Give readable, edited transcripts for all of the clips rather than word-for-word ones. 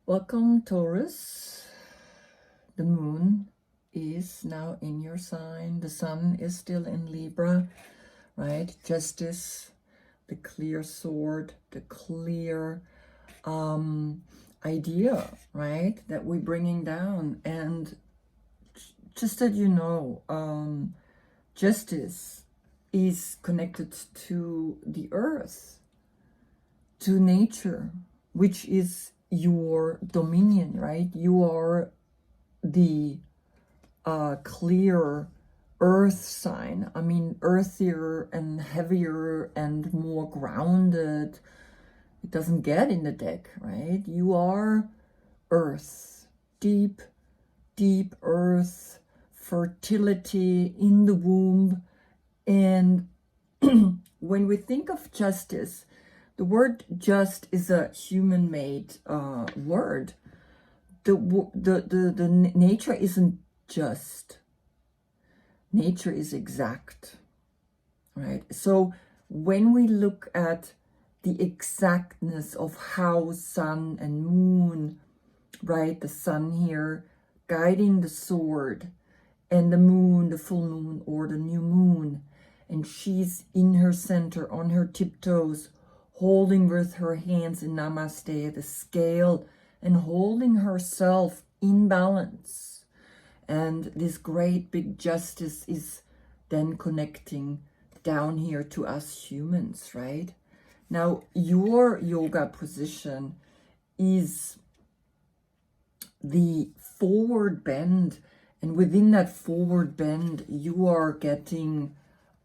Welcome, Taurus. The moon is now in your sign. The sun is still in Libra, right? Justice, the clear sword, the clear idea, right? That we're bringing down. And just that you know, justice is connected to the earth, to nature, which is your dominion, right? You are the clear earth sign. I mean, earthier and heavier and more grounded. It doesn't get in the deck, right? You are earth, deep, deep earth, fertility in the womb. And when we think of justice, the word just is a human-made word. The nature isn't just. Nature is exact, right? So when we look at the exactness of how sun and moon, right? The sun here guiding the sword, and the moon, the full moon or the new moon, and she's in her center on her tiptoes, holding with her hands in namaste the scale and holding herself in balance. And this great big justice is then connecting down here to us humans, right? Now, your yoga position is the forward bend, and within that forward bend, you are getting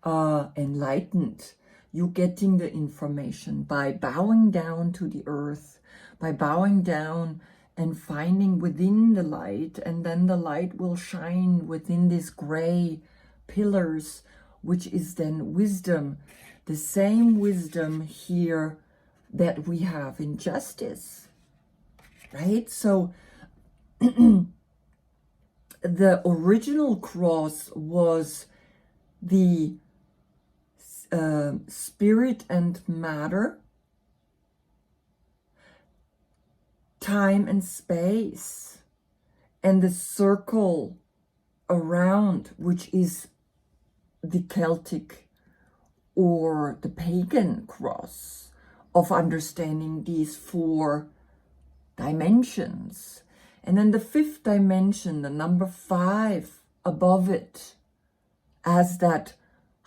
enlightened. You're getting the information by bowing down to the earth, by bowing down and finding within the light, and then the light will shine within these gray pillars, which is then wisdom. The same wisdom here that we have in justice, right? So the original cross was the spirit and matter, time and space, and the circle around, which is the Celtic or the pagan cross of understanding these four dimensions. And then the fifth dimension, the number 5 above it, as that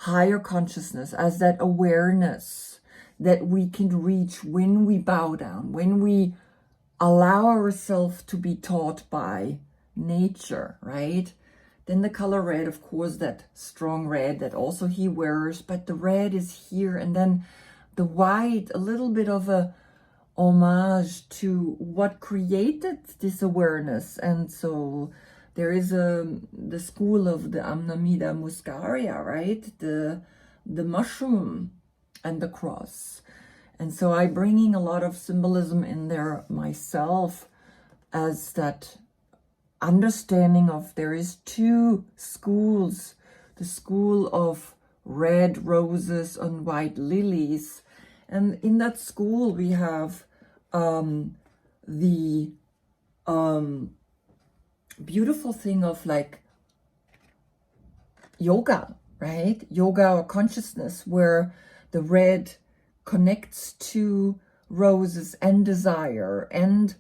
higher consciousness, as that awareness that we can reach when we bow down, when we allow ourselves to be taught by nature, right? Then the color red, of course, that strong red that also he wears, but the red is here. And then the white, a little bit of a homage to what created this awareness. And so there is the school of the Amnamida muscaria, right? The mushroom and the cross. And so I'm bringing a lot of symbolism in there myself as that understanding of there is 2 schools, the school of red roses and white lilies. And in that school we have the beautiful thing of like yoga, right? Yoga or consciousness, where the red connects to roses and desire and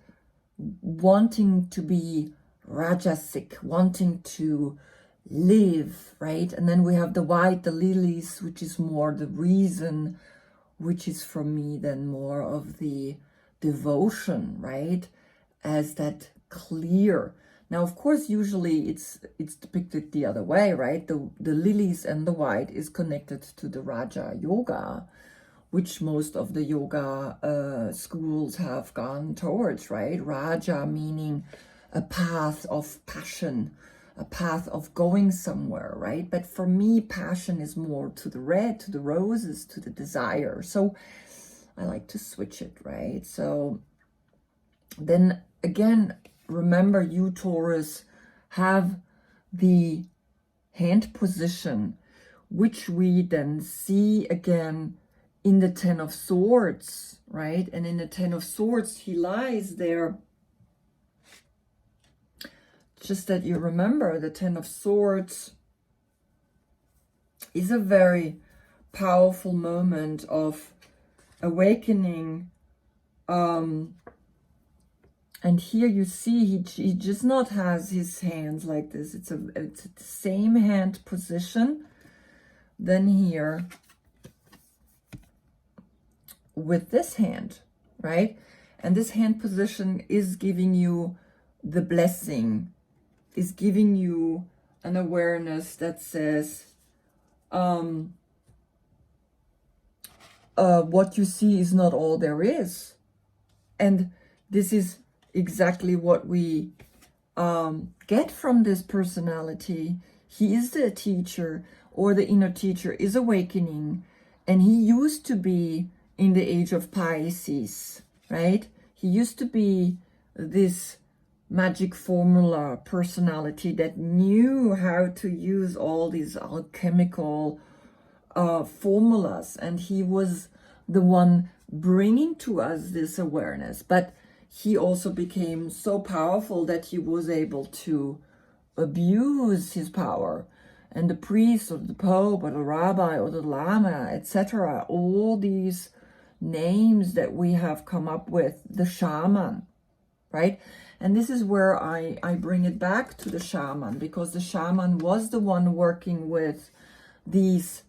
wanting to be rajasic, wanting to live, right? And then we have the white, the lilies, which is more the reason, which is for me then more of the devotion, right? As that clear. Now, of course, usually it's depicted the other way, right? The lilies and the white is connected to the Raja Yoga, which most of the yoga schools have gone towards, right? Raja meaning a path of passion, a path of going somewhere, right? But for me, passion is more to the red, to the roses, to the desire. So I like to switch it, right? So then again, remember, you Taurus have the hand position, which we then see again in the 10 of Swords, right? And in the 10 of Swords, he lies there just that you remember the Ten of Swords is a very powerful moment of awakening. And here you see he just not has his hands like this. It's the same hand position. Then here with this hand, right? And this hand position is giving you the blessing, is giving you an awareness that says, what you see is not all there is. And this is exactly what we get from this personality. He is the teacher, or the inner teacher is awakening, and he used to be in the age of Pisces, right? He used to be this magic formula personality that knew how to use all these alchemical formulas, and he was the one bringing to us this awareness. But he also became so powerful that he was able to abuse his power. And the priest or the pope or the rabbi or the lama, etc., all these names that we have come up with, the shaman, right? And this is where I bring it back to the shaman, because the shaman was the one working with these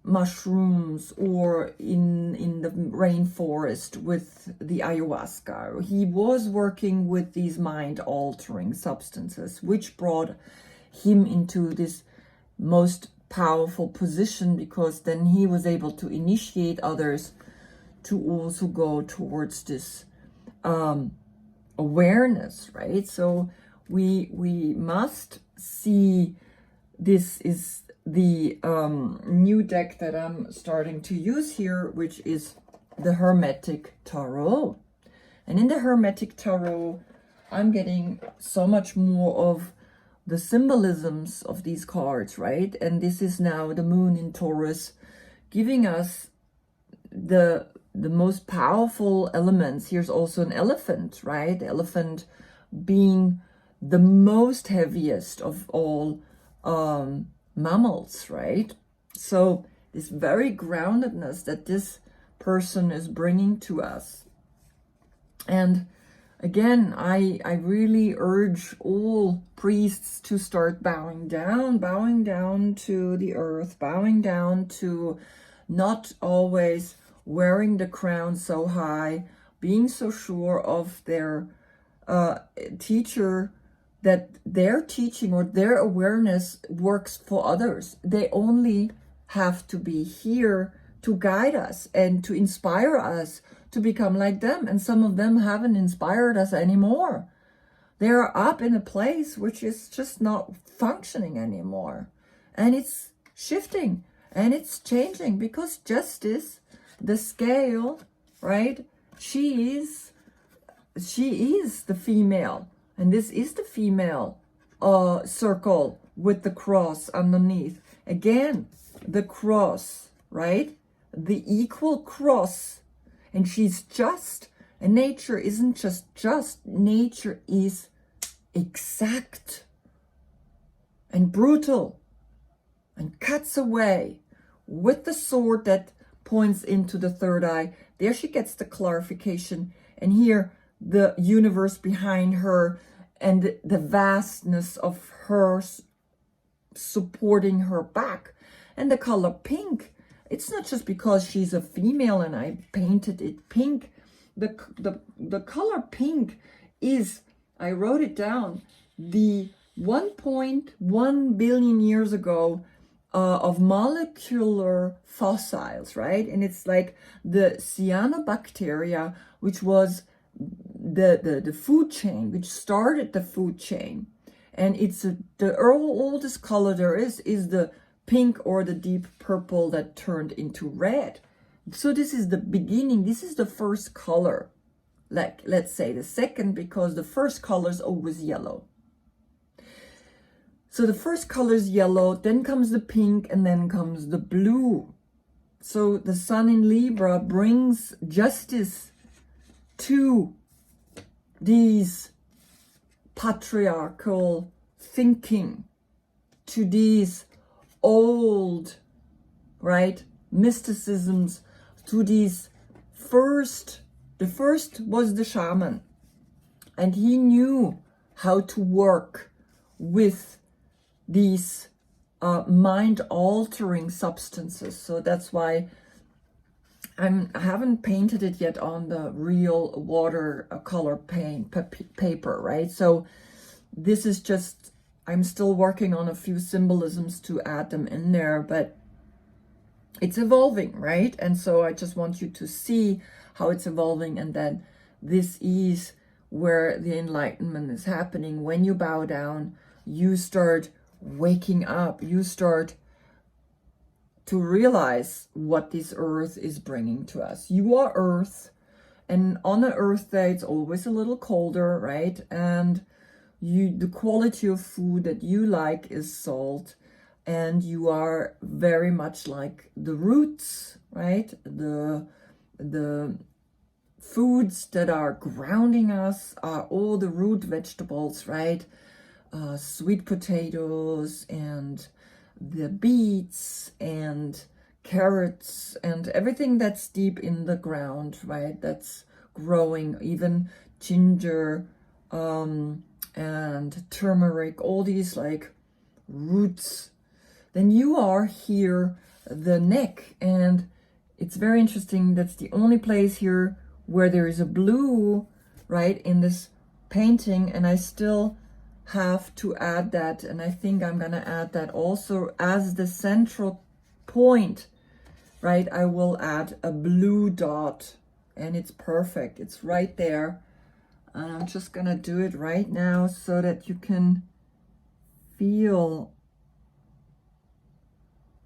mushrooms, or in the rainforest with the ayahuasca. He was working with these mind-altering substances, which brought him into this most powerful position, because then he was able to initiate others to also go towards this awareness, right? So we must see this is the new deck that I'm starting to use here, which is the Hermetic Tarot. And in the Hermetic Tarot, I'm getting so much more of the symbolisms of these cards, right? And this is now the moon in Taurus, giving us the most powerful elements. Here's also an elephant, right? The elephant being the most heaviest of all mammals, right? So this very groundedness that this person is bringing to us. And again, I really urge all priests to start bowing down to the earth, bowing down to not always wearing the crown so high, being so sure of their teacher, that their teaching or their awareness works for others. They only have to be here to guide us and to inspire us to become like them. And some of them haven't inspired us anymore. They're up in a place which is just not functioning anymore. And it's shifting and it's changing, because justice, the scale, right? She is the female. And this is the female circle with the cross underneath. Again, the cross, right? The equal cross. And she's just. And nature isn't just. Nature is exact and brutal and cuts away with the sword that points into the third eye. There she gets the clarification. And here, the universe behind her and the vastness of her supporting her back. And the color pink, it's not just because she's a female and I painted it pink. The color pink is, I wrote it down, the 1.1 billion years ago of molecular fossils, right? And it's like the cyanobacteria, which was the food chain, which started the food chain. And it's the oldest color there is the pink or the deep purple that turned into red. So this is the beginning. This is the first color. Like, let's say the second, because the first color is always yellow. So the first color is yellow, then comes the pink, and then comes the blue. So the sun in Libra brings justice to these patriarchal thinking, to these old, right, mysticisms, to these the first was the shaman, and he knew how to work with these mind-altering substances. So that's why I haven't painted it yet on the real watercolor paper, right? So this is just, I'm still working on a few symbolisms to add them in there, but it's evolving, right? And so I just want you to see how it's evolving, and then this is where the enlightenment is happening. When you bow down, you start waking up, you start to realize what this earth is bringing to us. You are earth, and on an earth day it's always a little colder, right? And the quality of food that you like is salt, and you are very much like the roots, right? The foods that are grounding us are all the root vegetables, right? Sweet potatoes and the beets and carrots and everything that's deep in the ground, right? That's growing, even ginger and turmeric, all these like roots. Then you are here, the neck, and it's very interesting. That's the only place here where there is a blue, right, in this painting, and I still have to add that, and I think I'm gonna add that also as the central point, right? I will add a blue dot, and it's perfect. It's right there, and I'm just gonna do it right now so that you can feel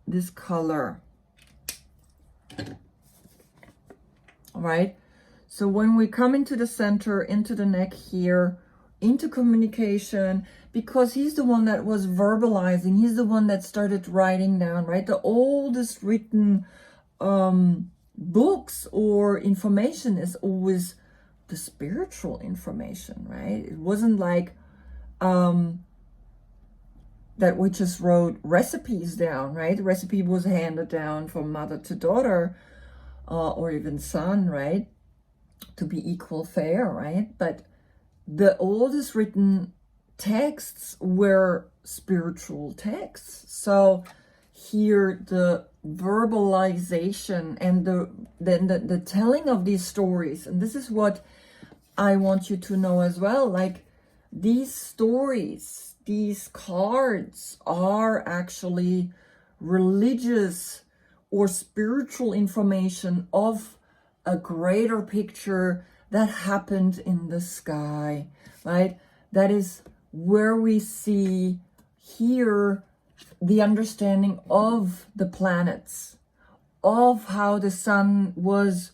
this color. All right, so when we come into the center, into the neck here, into communication, because he's the one that was verbalizing, he's the one that started writing down, right? The oldest written books or information is always the spiritual information, right? It wasn't like that we just wrote recipes down, right? The recipe was handed down from mother to daughter, or even son, right? To be equal fair, right? But the oldest written texts were spiritual texts. So here the verbalization and the telling of these stories, and this is what I want you to know as well, like these stories, these cards are actually religious or spiritual information of a greater picture that happened in the sky, right? That is where we see here the understanding of the planets, of how the sun was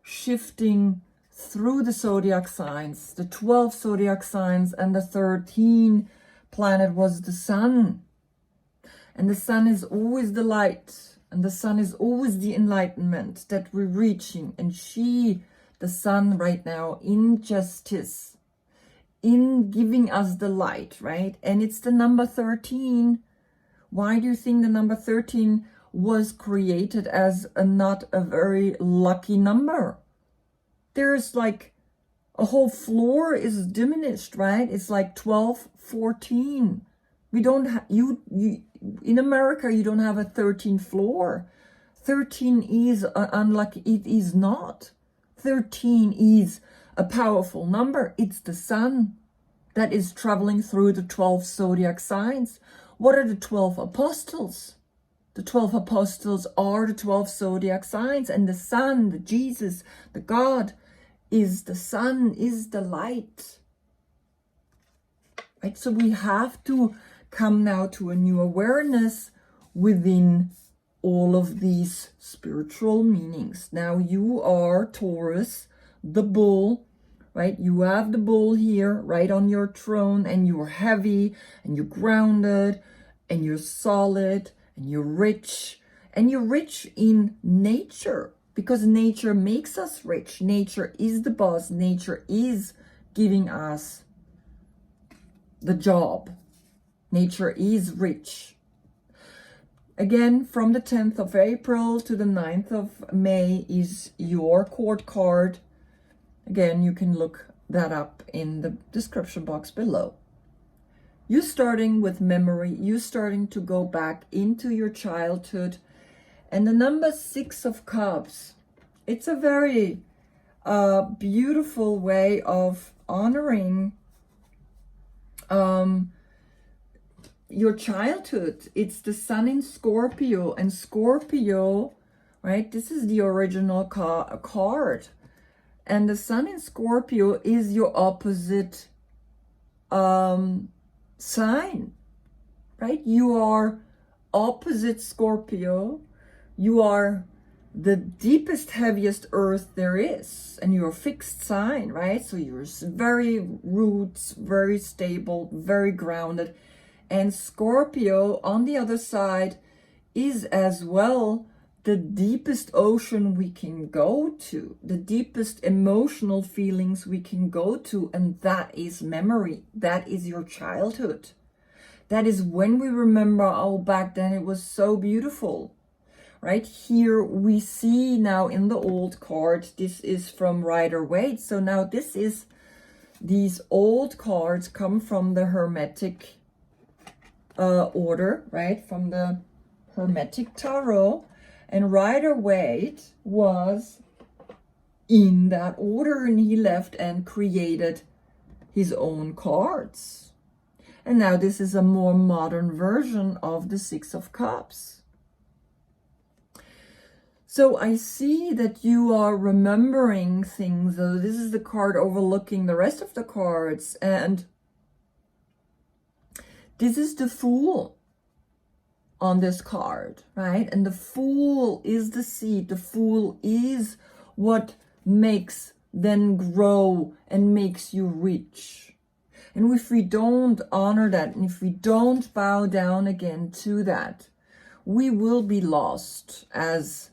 shifting through the zodiac signs, the 12 zodiac signs, and the 13th planet was the sun. And the sun is always the light, and the sun is always the enlightenment that we're reaching. And the sun right now, in justice, in giving us the light, right? And it's the number 13. Why do you think the number 13 was created as not a very lucky number? There's like a whole floor is diminished, right? It's like 12, 14. We don't have, in America, you don't have a 13th floor. 13 is unlucky. It is not. 13 is a powerful number. It's the sun that is traveling through the 12 zodiac signs. What are the 12 apostles? The 12 apostles are the 12 zodiac signs, and the sun, the Jesus, the God, is the sun, is the light. Right? So we have to come now to a new awareness within all of these spiritual meanings. Now you are Taurus, the bull, right? You have the bull here, right on your throne, and you're heavy, and you're grounded, and you're solid, and you're rich in nature, because nature makes us rich. Nature is the boss. Nature is giving us the job. Nature is rich. Again, from the 10th of April to the 9th of May is your court card. Again, you can look that up in the description box below. You starting with memory, you starting to go back into your childhood. And the number 6 of Cups, it's a very beautiful way of honoring your childhood. It's the Sun in Scorpio, and Scorpio, right? This is the original card. And the Sun in Scorpio is your opposite sign, right? You are opposite Scorpio. You are the deepest, heaviest earth there is, and you're a fixed sign, right? So you're very roots, very stable, very grounded. And Scorpio on the other side is as well the deepest ocean we can go to, the deepest emotional feelings we can go to, and that is memory. That is your childhood. That is when we remember, oh, back then it was so beautiful. Right here we see now in the old card, this is from Rider-Waite. So now these old cards come from the Hermetic order, right? From the Hermetic Tarot. And Rider-Waite was in that order, and he left and created his own cards. And now this is a more modern version of the 6 of Cups. So I see that you are remembering things. So this is the card overlooking the rest of the cards. And this is the Fool on this card, right? And the Fool is the seed. The Fool is what makes then grow and makes you rich. And if we don't honor that, and if we don't bow down again to that, we will be lost as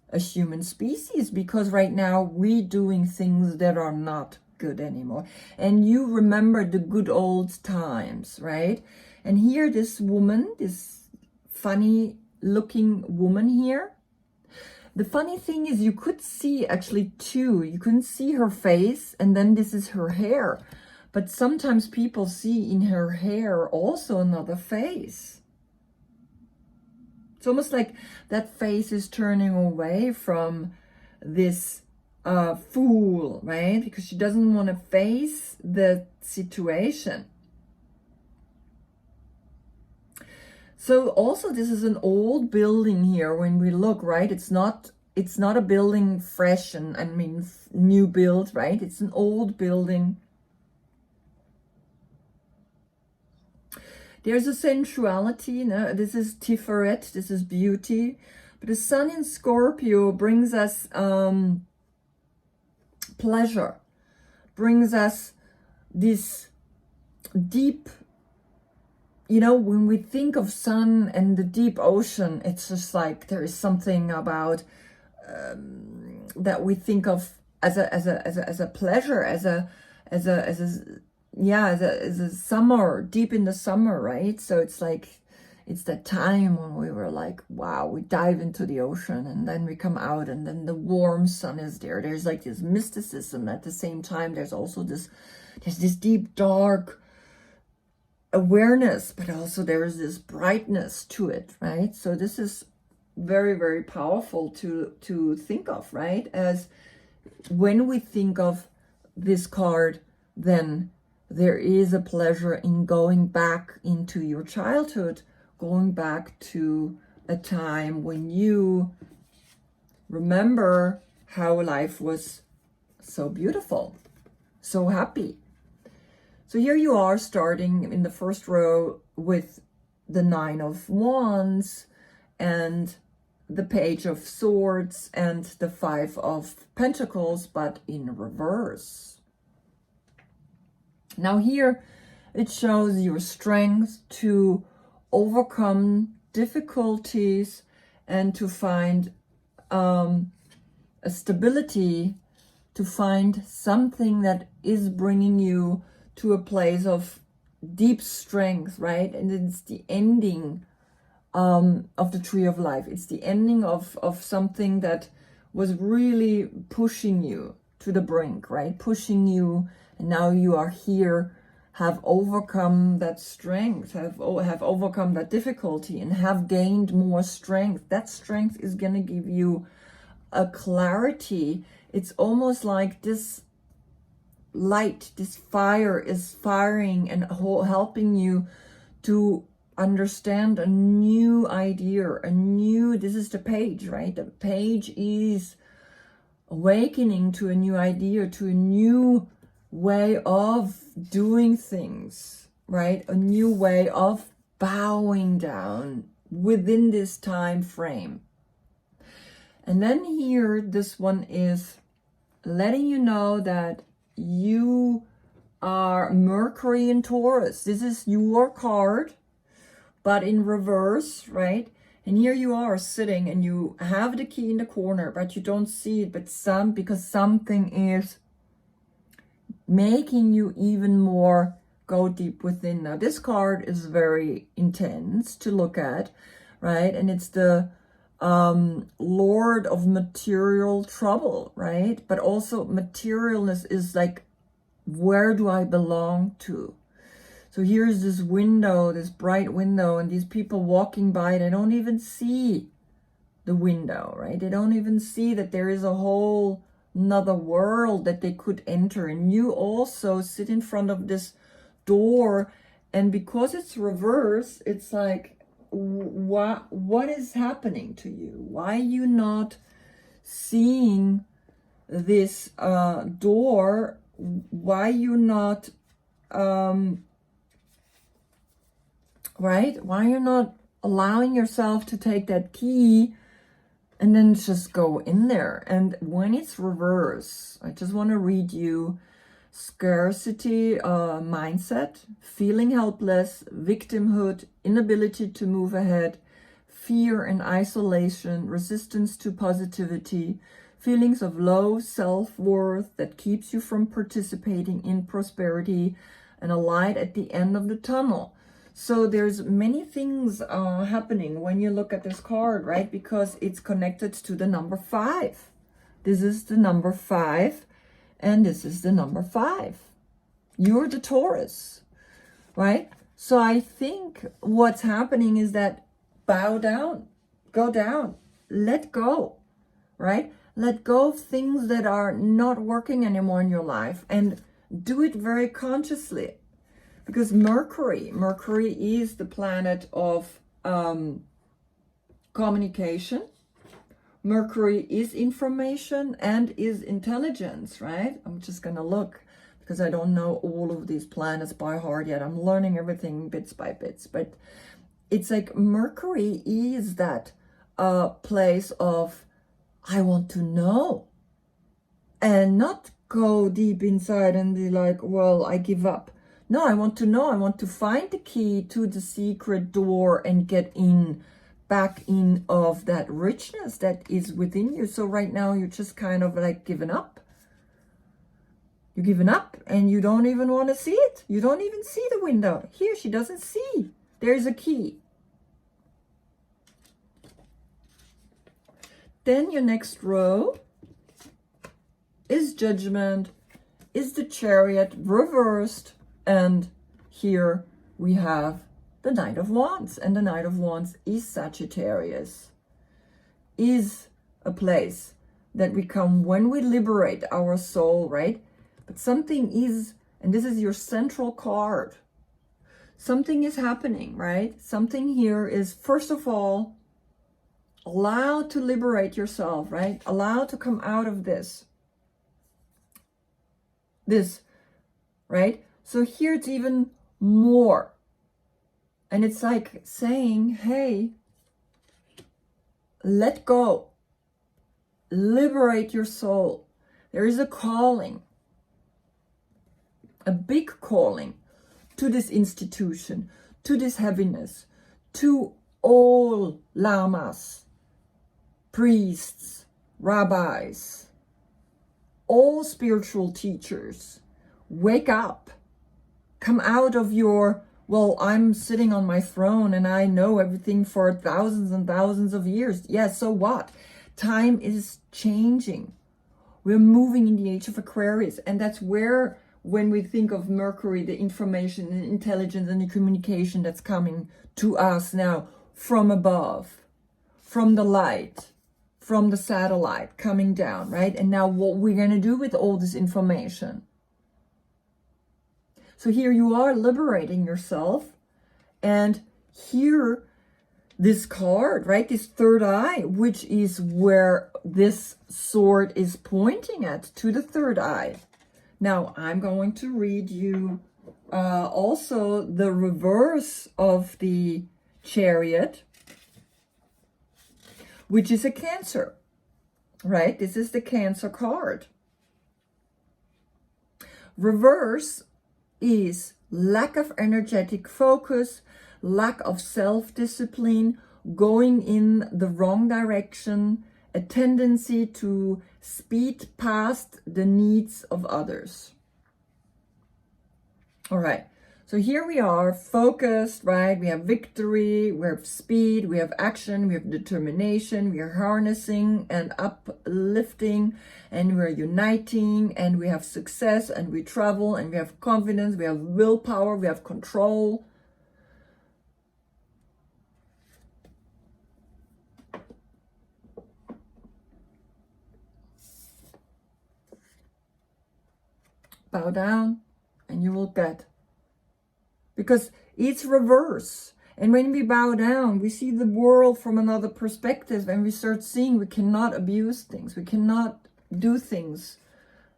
a human species, because right now we're doing things that are not good anymore. And you remember the good old times, right? And here this woman, this funny looking woman here, the funny thing is you could see actually two. You couldn't see her face, and then this is her hair. But sometimes people see in her hair also another face. It's almost like that face is turning away from this fool, right? Because she doesn't want to face the situation. So also this is an old building here when we look, right? It's not a building fresh and I mean new build, right? It's an old building. There's a sensuality. No? This is Tiferet. This is beauty. But the Sun in Scorpio brings us pleasure. Brings us this deep, you know, when we think of sun and the deep ocean, it's just like there is something about that we think of as a pleasure, as a summer, deep in the summer, right? So it's like, it's that time when we were like, wow, we dive into the ocean and then we come out and then the warm sun is there. There's like this mysticism. At the same time, there's also there's this deep, dark awareness, but also there's this brightness to it, right? So this is very, very powerful to think of, right? As when we think of this card, then there is a pleasure in going back into your childhood, going back to a time when you remember how life was so beautiful, so happy. So here you are starting in the first row with the 9 of Wands and the Page of Swords and the 5 of Pentacles, but in reverse. Now here it shows your strength to overcome difficulties and to find a stability, to find something that is bringing you to a place of deep strength, right? And it's the ending of the tree of life. It's the ending of something that was really pushing you to the brink, right? Pushing you, and now you are here, have overcome that strength, have overcome that difficulty, and have gained more strength. That strength is going to give you a clarity. It's almost like this light, this fire is firing and helping you to understand a new idea, this is the page, right? The page is awakening to a new idea, to a new way of doing things, right? A new way of bowing down within this time frame. And then here, this one is letting you know that you are Mercury in Taurus. This is your card, but in reverse, right? And here you are sitting and you have the key in the corner, but you don't see it, because something is making you even more go deep within. Now, this card is very intense to look at, right? And it's the Lord of material trouble, right? But also materialness is like, where do I belong to? So here's this window, this bright window, and these people walking by, they don't even see the window, right? They don't even see that there is a whole another world that they could enter. And you also sit in front of this door, and because it's reverse, it's like, what is happening to you? Why are you not seeing this door? Why are you not right? Why are you not allowing yourself to take that key and then just go in there? And when it's reverse, I just want to read you scarcity mindset, feeling helpless, victimhood, inability to move ahead, fear and isolation, resistance to positivity, feelings of low self-worth that keeps you from participating in prosperity, and a light at the end of the tunnel. So there's many things happening when you look at this card, right? Because it's connected to the number 5. This is the number 5, and this is the number 5. You're the Taurus, right? So I think what's happening is that bow down, go down, let go, right? Let go of things that are not working anymore in your life, and do it very consciously. Because Mercury is the planet of communication. Mercury is information and is intelligence, right? I'm just going to look because I don't know all of these planets by heart yet. I'm learning everything bits by bits. But it's like Mercury is that place of, I want to know. And not go deep inside and be like, well, I give up. No, I want to know. I want to find the key to the secret door and get in, back in of that richness that is within you. So right now you're just kind of like giving up. You're giving up and you don't even want to see it. You don't even see the window. Here, she doesn't see. There's a key. Then your next row is Judgment, is the Chariot reversed. And here we have the Knight of Wands. And the Knight of Wands is Sagittarius. Is a place that we come when we liberate our soul, right? But something is, and this is your central card. Something is happening, right? Something here is, first of all, allow to liberate yourself, right? Allow to come out of this, right? So here it's even more. And it's like saying, hey, let go. Liberate your soul. There is a calling, a big calling to this institution, to this heaviness, to all lamas, priests, rabbis, all spiritual teachers. Wake up. Come out of your, well, I'm sitting on my throne and I know everything for thousands and thousands of years. Yeah, so what? Time is changing. We're moving in the age of Aquarius, and that's where, when we think of Mercury, the information and intelligence and the communication that's coming to us now from above, from the light, from the satellite coming down, right? And now what we're going to do with all this information. So here you are liberating yourself, and here this card, right, this third eye, which is where this sword is pointing at, to the third eye. Now I'm going to read you also the reverse of the Chariot, which is a Cancer, right? This is the Cancer card. Reverse is lack of energetic focus, lack of self-discipline, going in the wrong direction, a tendency to speed past the needs of others. All right, so here we are, focused, right? We have victory, we have speed, we have action, we have determination, we are harnessing and uplifting, and we're uniting, and we have success, and we travel, and we have confidence, we have willpower, we have control. Bow down and you will get, because it's reverse. And when we bow down, we see the world from another perspective, and we start seeing we cannot abuse things, we cannot do things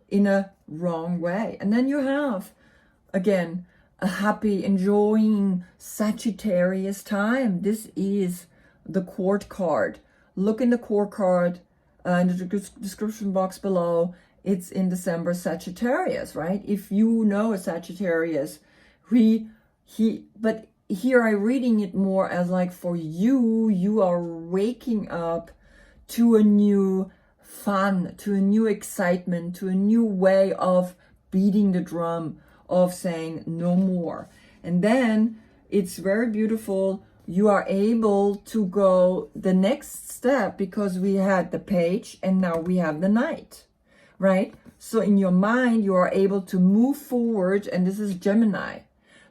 in a wrong way. And then you have, again, a happy, enjoying Sagittarius time. This is the Court card. Look in the Court card in the description box below. It's in December, Sagittarius, right? If you know a Sagittarius, but here I'm reading it more as like, for you are waking up to a new fun, to a new excitement, to a new way of beating the drum, of saying no more. And then it's very beautiful. You are able to go the next step, because we had the Page and now we have the Knight. Right? So in your mind, you are able to move forward, and this is Gemini.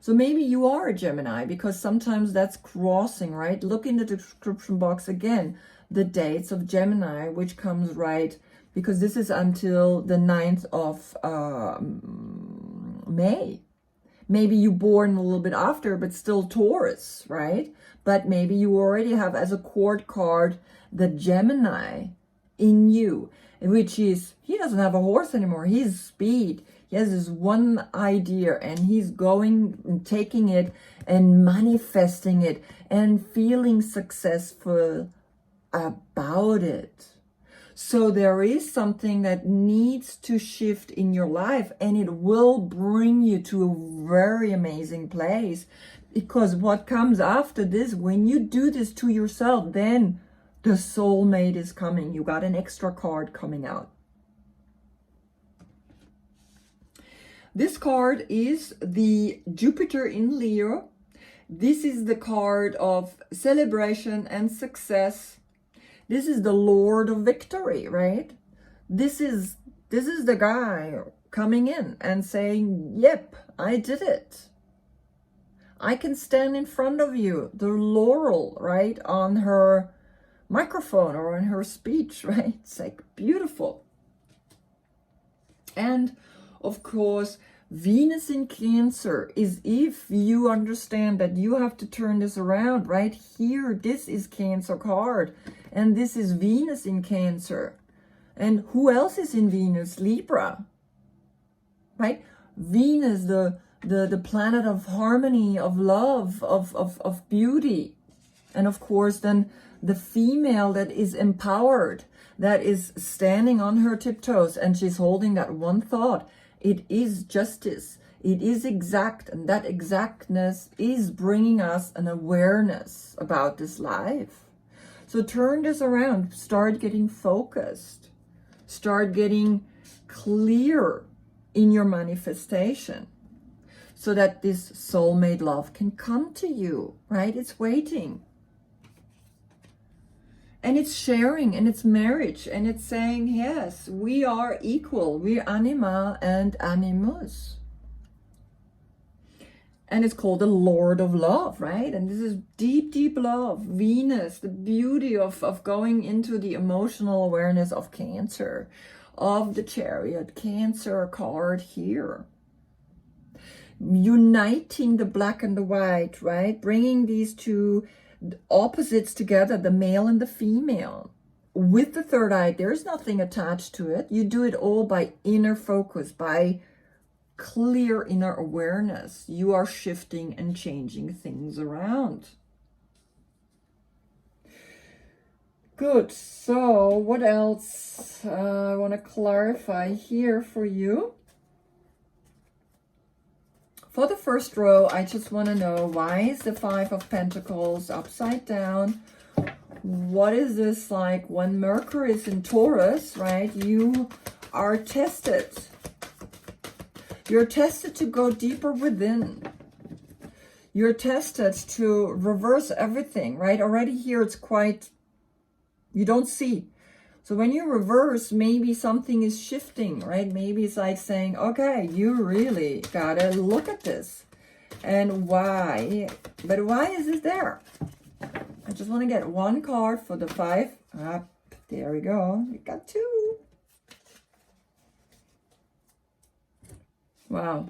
So maybe you are a Gemini, because sometimes that's crossing, right? Look in the description box again, the dates of Gemini, which comes right, because this is until the 9th of May. Maybe you born a little bit after, but still Taurus, right? But maybe you already have as a Court card the Gemini in you, which is, he doesn't have a horse anymore. He's speed. He has this one idea, and he's going and taking it and manifesting it and feeling successful about it. So there is something that needs to shift in your life, and it will bring you to a very amazing place, because what comes after this, when you do this to yourself, then the soulmate is coming. You got an extra card coming out. This card is the Jupiter in Leo. This is the card of celebration and success. This is the Lord of Victory, right? This is the guy coming in and saying, yep, I did it. I can stand in front of you. The laurel, right, on her microphone or in her speech, right? It's like beautiful. And of course, Venus in Cancer is, if you understand that you have to turn this around, right here, this is Cancer card, and this is Venus in Cancer. And who else is in Venus? Libra, right? Venus, the planet of harmony, of love, of beauty. And of course, then the female that is empowered, that is standing on her tiptoes, and she's holding that one thought. It is justice. It is exact, and that exactness is bringing us an awareness about this life. So turn this around. Start getting focused. Start getting clear in your manifestation. so that this soulmate love can come to you, right? It's waiting. And it's sharing, and it's marriage, and it's saying, yes, we are equal. We're anima and animus. And it's called the Lord of Love, right? And this is deep, deep love. Venus, the beauty of going into the emotional awareness of Cancer, of the Chariot, Cancer card here. Uniting the black and the white, right? Bringing these two opposites together, the male and the female. With the third eye, there's nothing attached to it. You do it all by inner focus, by clear inner awareness. You are shifting and changing things around. Good. So what else I want to clarify here for you? For the first row, I just want to know, why is the Five of Pentacles upside down? What is this like when Mercury is in Taurus, right? You are tested. You're tested to go deeper within. You're tested to reverse everything, right? Already here it's quite, you don't see. So when you reverse, maybe something is shifting, right? Maybe it's like saying, okay, you really gotta look at this. And why? But why is it there? I just want to get one card for the five. Up, there we go. We got two. Wow.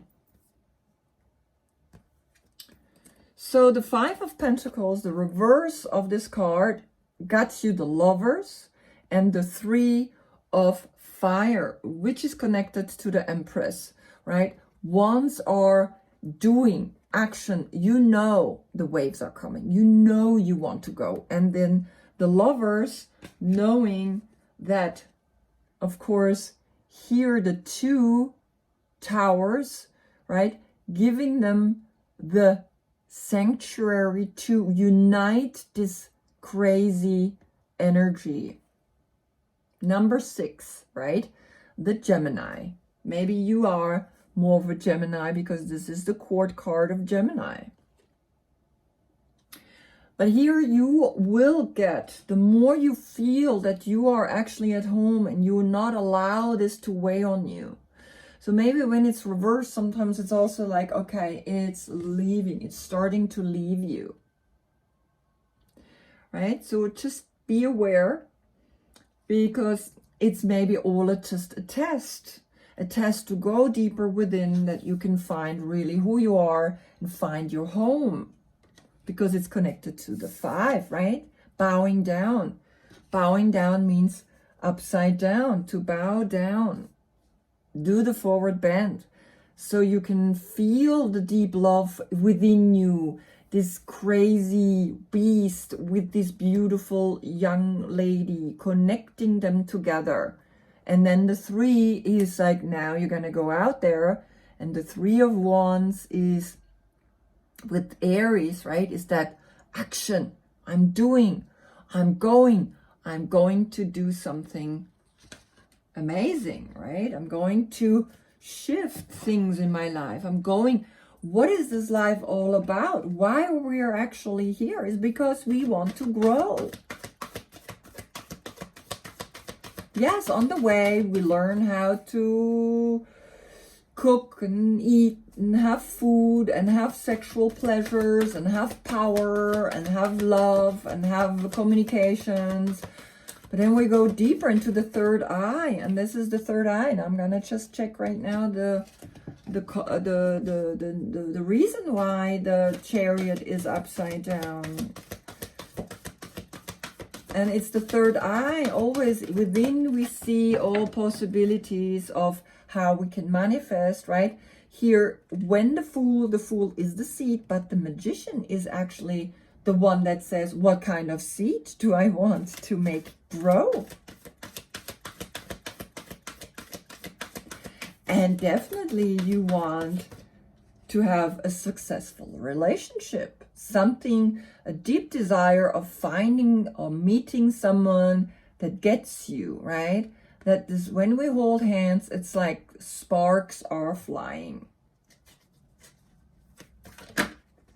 So the Five of Pentacles, the reverse of this card, got you the Lovers and the Three of Fire, which is connected to the Empress, right? Wands are doing action. You know the waves are coming. You know you want to go. And then the Lovers, knowing that, of course, here the two Towers, right? Giving them the sanctuary to unite this crazy energy. Number 6, right? The Gemini. Maybe you are more of a Gemini because this is the court card of Gemini. But here you will get, the more you feel that you are actually at home and you will not allow this to weigh on you. So maybe when it's reversed, sometimes it's also like, okay, it's leaving. It's starting to leave you. Right? So just be aware, because it's maybe all just a test to go deeper within, that you can find really who you are and find your home, because it's connected to the 5, right? Bowing down. Bowing down means upside down, to bow down. Do the forward bend so you can feel the deep love within you, this crazy beast with this beautiful young lady, connecting them together. And then the 3 is like, now you're going to go out there. And the 3 of Wands is with Aries, right? Is that action. I'm doing, I'm going to do something amazing, right? I'm going to shift things in my life. What is this life all about? Why we are actually here is because we want to grow. Yes, on the way we learn how to cook and eat and have food and have sexual pleasures and have power and have love and have communications. But then we go deeper into the third eye, and this is the third eye. And I'm gonna just check right now the reason why the Chariot is upside down. And it's the third eye. Always within we see all possibilities of how we can manifest, right? Here, when the Fool is the seed, but the Magician is actually the one that says, what kind of seed do I want to make grow? And definitely you want to have a successful relationship, something, a deep desire of finding or meeting someone that gets you, right? That is, when we hold hands, it's like sparks are flying.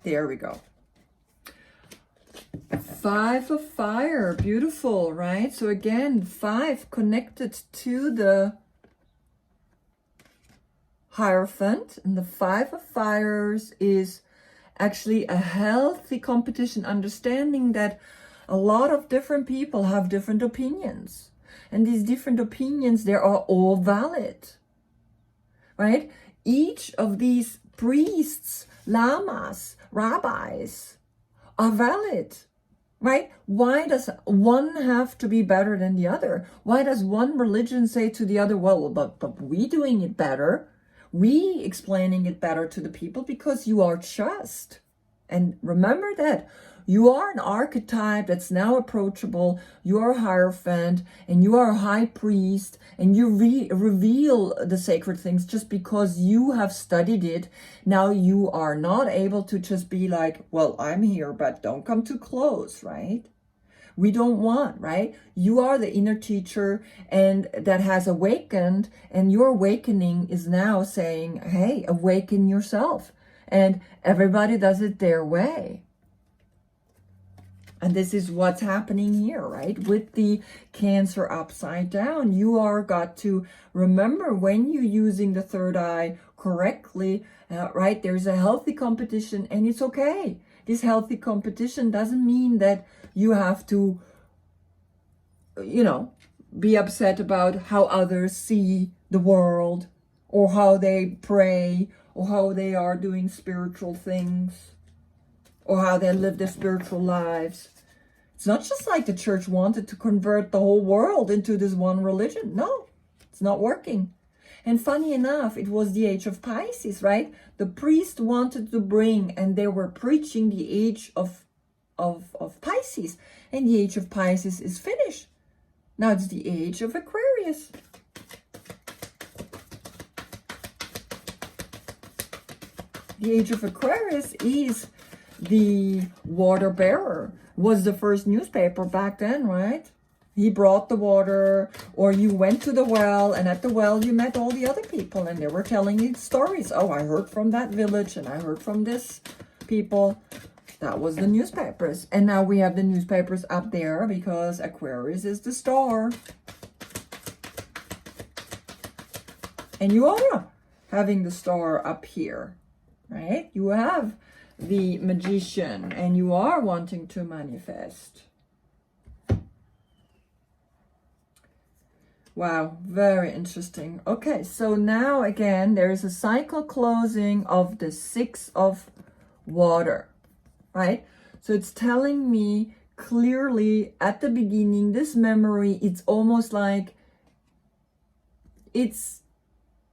There we go. 5 of fire, beautiful, right? So again, 5 connected to the Hierophant, and the 5 of fires is actually a healthy competition, understanding that a lot of different people have different opinions, and these different opinions, they are all valid, right? Each of these priests, lamas, rabbis are valid, right? Why does one have to be better than the other? Why does one religion say to the other, well, but we doing it better, we explaining it better to the people? Because you are just. And remember that you are an archetype that's now approachable. You are a Hierophant, and you are a high priest, and you reveal the sacred things just because you have studied it. Now you are not able to just be like, well, I'm here, but don't come too close, right? We don't want, right? You are the inner teacher, and that has awakened, and your awakening is now saying, hey, awaken yourself. And everybody does it their way. And this is what's happening here, right? With the Cancer upside down, you are got to remember when you're using the third eye correctly, right? There's a healthy competition, and it's okay. This healthy competition doesn't mean that you have to, be upset about how others see the world, or how they pray, or how they are doing spiritual things, or how they live their spiritual lives. It's not just like the church wanted to convert the whole world into this one religion. No, it's not working. And funny enough, it was the age of Pisces, right? The priest wanted to bring, and they were preaching the age of Pisces. And the age of Pisces is finished. Now it's the age of Aquarius. The age of Aquarius is the water bearer. Was the first newspaper back then, right? He brought the water, or you went to the well, and at the well you met all the other people, and they were telling you stories. Oh, I heard from that village, and I heard from this people. That was the newspapers. And now we have the newspapers up there because Aquarius is the star. And you are having the star up here, right? You have the Magician, and you are wanting to manifest. Wow, very interesting. Okay, so now again, there's a cycle closing of the 6 of water, right? So it's telling me clearly at the beginning, this memory, it's almost like it's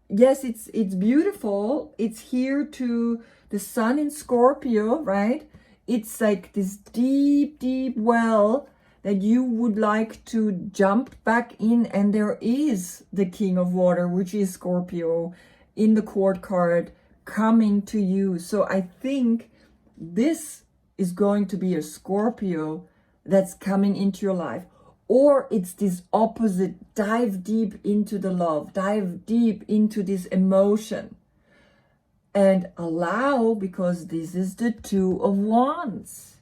beautiful. It's here to the sun in Scorpio, right? It's like this deep, deep well that you would like to jump back in. And there is the King of Water, which is Scorpio, in the court card coming to you. So I think this is going to be a Scorpio that's coming into your life. Or it's this opposite, dive deep into the love, dive deep into this emotion. And allow, because this is the 2 of Wands.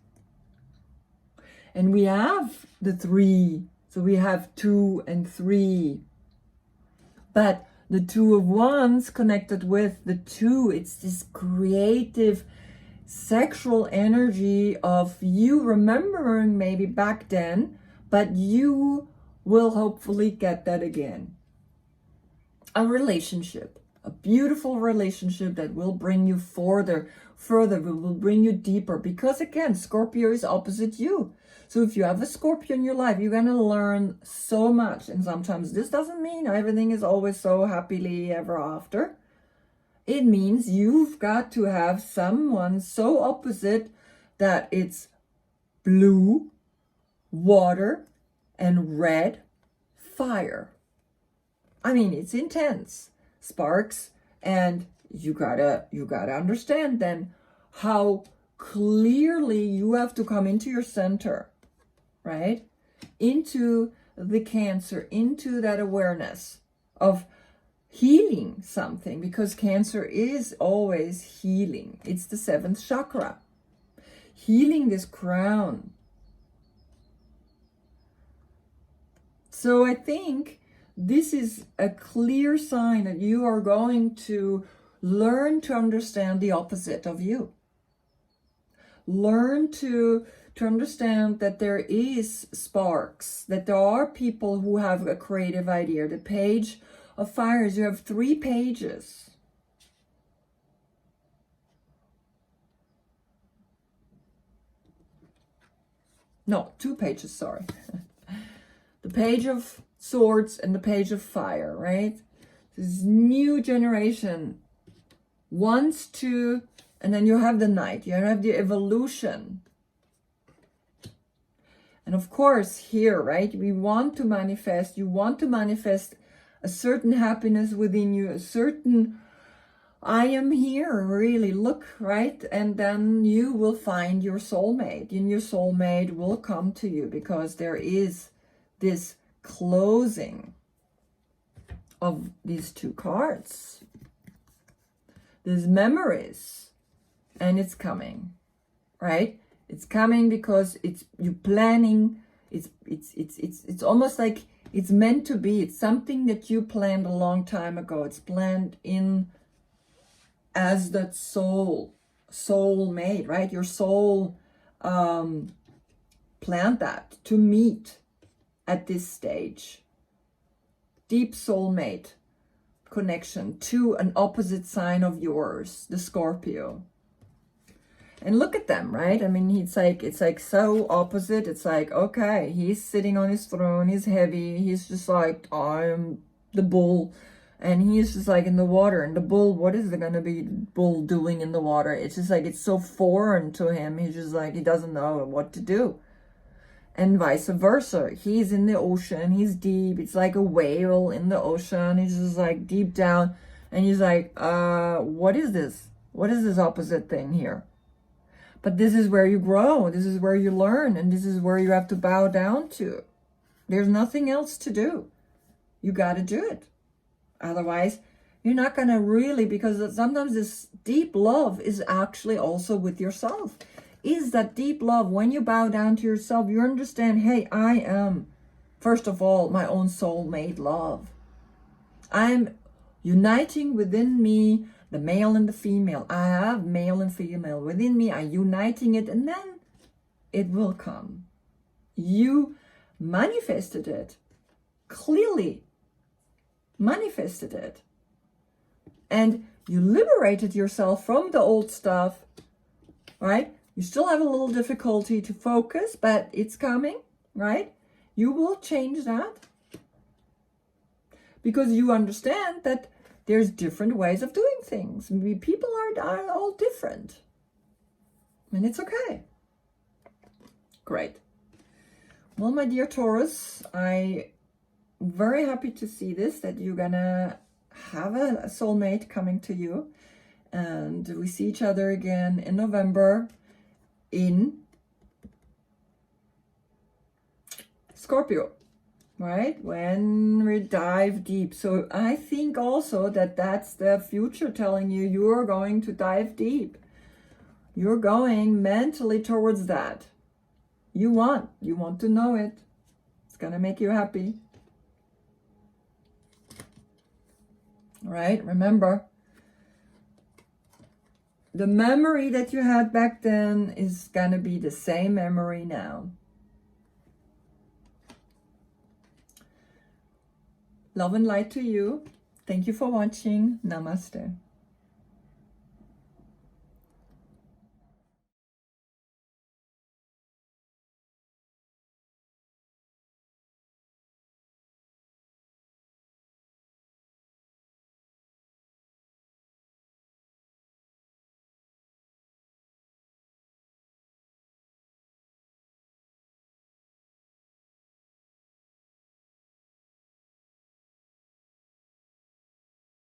And we have the 3. So we have 2 and 3. But the 2 of Wands connected with the 2, it's this creative, sexual energy of you remembering maybe back then, but you will hopefully get that again. A relationship. A beautiful relationship that will bring you further, will bring you deeper. Because again, Scorpio is opposite you. So if you have a Scorpio in your life, you're going to learn so much. And sometimes this doesn't mean everything is always so happily ever after. It means you've got to have someone so opposite that it's blue, water, and red, fire. I mean, it's intense. Sparks, and you gotta understand then how clearly you have to come into your center, right? Into the Cancer, into that awareness of healing something, because Cancer is always healing. It's the 7th chakra. healing this crown. So I think this is a clear sign that you are going to learn to understand the opposite of you. Learn to understand that there is sparks, that there are people who have a creative idea. The Page of Fires, you have 3 pages. No, 2 pages, sorry. The Page of Swords and the Page of Fire, right? This new generation wants to, and then you have the Knight, you have the evolution. And of course here, right, we want to manifest, you want to manifest a certain happiness within you, a certain, I am here, really, look, right? And then you will find your soulmate, and your soulmate will come to you because there is this closing of these 2 cards. There's memories, and it's coming, right? It's coming because it's you planning. It's almost like it's meant to be. It's something that you planned a long time ago. It's planned in as that soulmate, right? Your soul planned that to meet at this stage. Deep soulmate connection to an opposite sign of yours, the Scorpio. And look at them, right? I mean, it's like so opposite. It's like, okay, he's sitting on his throne, he's heavy, he's just like, I'm the bull, and he's just like in the water. And the bull, what is it gonna be bull doing in the water? It's just like, it's so foreign to him. He's just like, he doesn't know what to do. And vice versa. He's in the ocean, he's deep. It's like a whale in the ocean. He's just like deep down. And he's like, what is this? What is this opposite thing here? But this is where you grow. This is where you learn. And this is where you have to bow down to. There's nothing else to do. You got to do it. Otherwise, you're not going to really, because sometimes this deep love is actually also with yourself. Is that deep love when you bow down to yourself, you understand, hey, I am, first of all, my own soulmate love. I'm uniting within me the male and the female. I have male and female within me. I'm uniting it, and then it will come. You manifested it. Clearly manifested it. And you liberated yourself from the old stuff, right? You still have a little difficulty to focus, but it's coming, right? You will change that because you understand that there's different ways of doing things. People are all different, and it's okay. Great. Well, my dear Taurus, I'm very happy to see this, that you're gonna have a soulmate coming to you, and we see each other again in November in Scorpio, right? When we dive deep. So I think also that that's the future telling you you're going to dive deep. You're going mentally towards that. You want to know it. It's gonna make you happy. All right, remember, the memory that you had back then is going to be the same memory now. Love and light to you. Thank you for watching. Namaste.